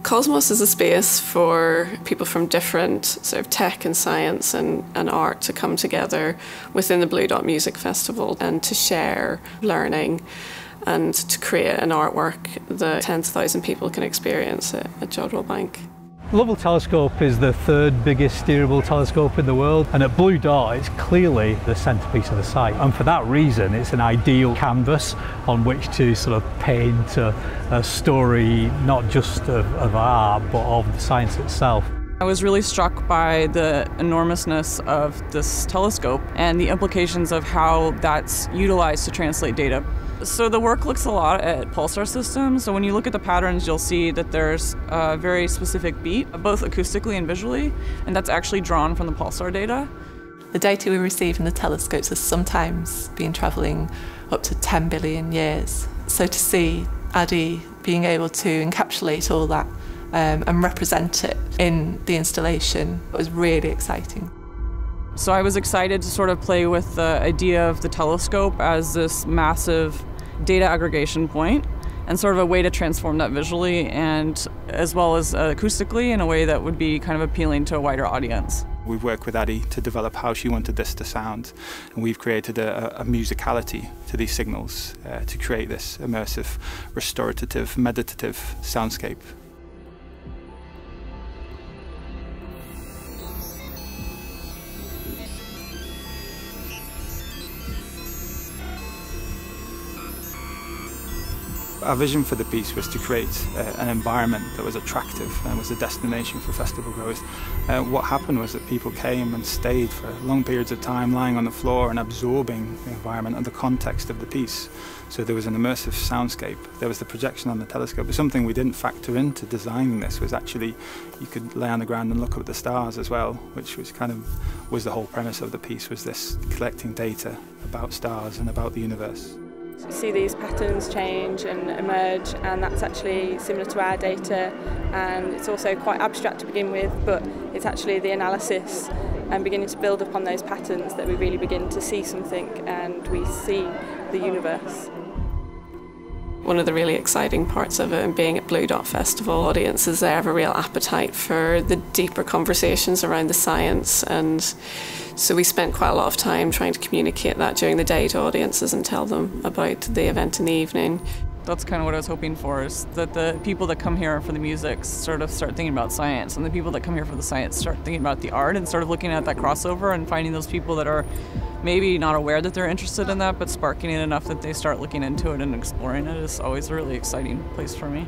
Cosmos is a space for people from different sort of tech and science and art to come together within the bluedot Music Festival and to share learning and to create an artwork that tens of thousands of people can experience at Jodrell Bank. The Lovell Telescope is the third biggest steerable telescope in the world, and at Blue Dot it's clearly the centrepiece of the site, and for that reason it's an ideal canvas on which to sort of paint a story not just of art but of the science itself. I was really struck by the enormousness of this telescope and the implications of how that's utilized to translate data. So the work looks a lot at pulsar systems. So when you look at the patterns, you'll see that there's a very specific beat, both acoustically and visually, and that's actually drawn from the pulsar data. The data we receive in the telescopes has sometimes been travelling up to 10 billion years. So to see Addie being able to encapsulate all that and represent it in the installation was really exciting. So I was excited to sort of play with the idea of the telescope as this massive data aggregation point and sort of a way to transform that visually and as well as acoustically in a way that would be kind of appealing to a wider audience. We've worked with Addie to develop how she wanted this to sound, and we've created a musicality to these signals to create this immersive, restorative, meditative soundscape. Our vision for the piece was to create an environment that was attractive and was a destination for festival goers. What happened was that people came and stayed for long periods of time lying on the floor and absorbing the environment and the context of the piece. So there was an immersive soundscape, there was the projection on the telescope. But something we didn't factor into designing this was actually you could lay on the ground and look up at the stars as well, which was was the whole premise of the piece, was this collecting data about stars and about the universe. You see these patterns change and emerge, and that's actually similar to our data, and it's also quite abstract to begin with, but it's actually the analysis and beginning to build upon those patterns that we really begin to see something and we see the universe. One of the really exciting parts of it and being at Blue Dot Festival, audiences there have a real appetite for the deeper conversations around the science, and so we spent quite a lot of time trying to communicate that during the day to audiences and tell them about the event in the evening. That's kind of what I was hoping for, is that the people that come here for the music sort of start thinking about science, and the people that come here for the science start thinking about the art and sort of looking at that crossover and finding those people that are maybe not aware that they're interested in that, but sparking it enough that they start looking into it and exploring it is always a really exciting place for me.